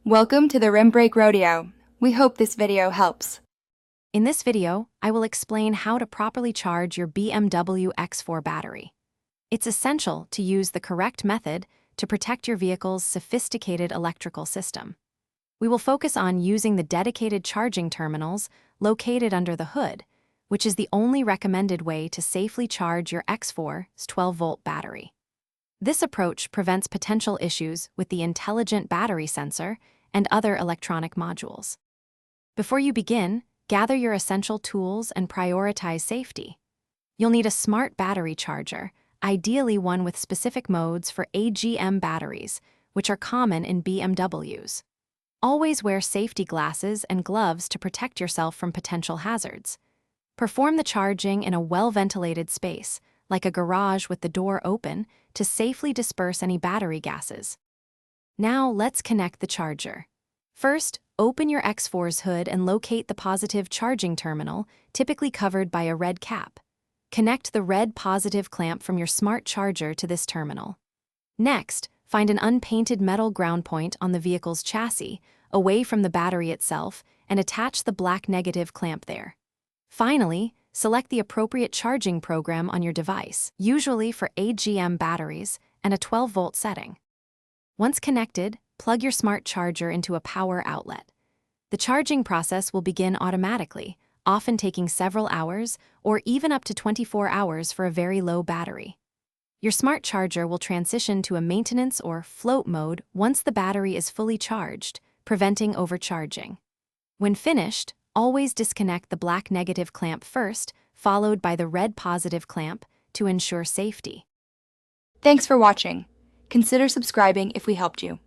Welcome to the Rim Brake Rodeo. We hope this video helps. In this video, I will explain how to properly charge your BMW X4 battery. It's essential to use the correct method to protect your vehicle's sophisticated electrical system. We will focus on using the dedicated charging terminals located under the hood, which is the only recommended way to safely charge your X4's 12-volt battery. This approach prevents potential issues with the intelligent battery sensor and other electronic modules. Before you begin, gather your essential tools and prioritize safety. You'll need a smart battery charger, ideally one with specific modes for AGM batteries, which are common in BMWs. Always wear safety glasses and gloves to protect yourself from potential hazards. Perform the charging in a well-ventilated space, like a garage with the door open, to safely disperse any battery gases. Now let's connect the charger. First, open your X4's hood and locate the positive charging terminal, typically covered by a red cap. Connect the red positive clamp from your smart charger to this terminal. Next, find an unpainted metal ground point on the vehicle's chassis, away from the battery itself, and attach the black negative clamp there. Finally, select the appropriate charging program on your device, usually for AGM batteries, and a 12-volt setting. Once connected, plug your smart charger into a power outlet. The charging process will begin automatically, often taking several hours or even up to 24 hours for a very low battery. Your smart charger will transition to a maintenance or float mode once the battery is fully charged, preventing overcharging. When finished, always disconnect the black negative clamp first, followed by the red positive clamp to ensure safety. Thanks for watching. Consider subscribing if we helped you.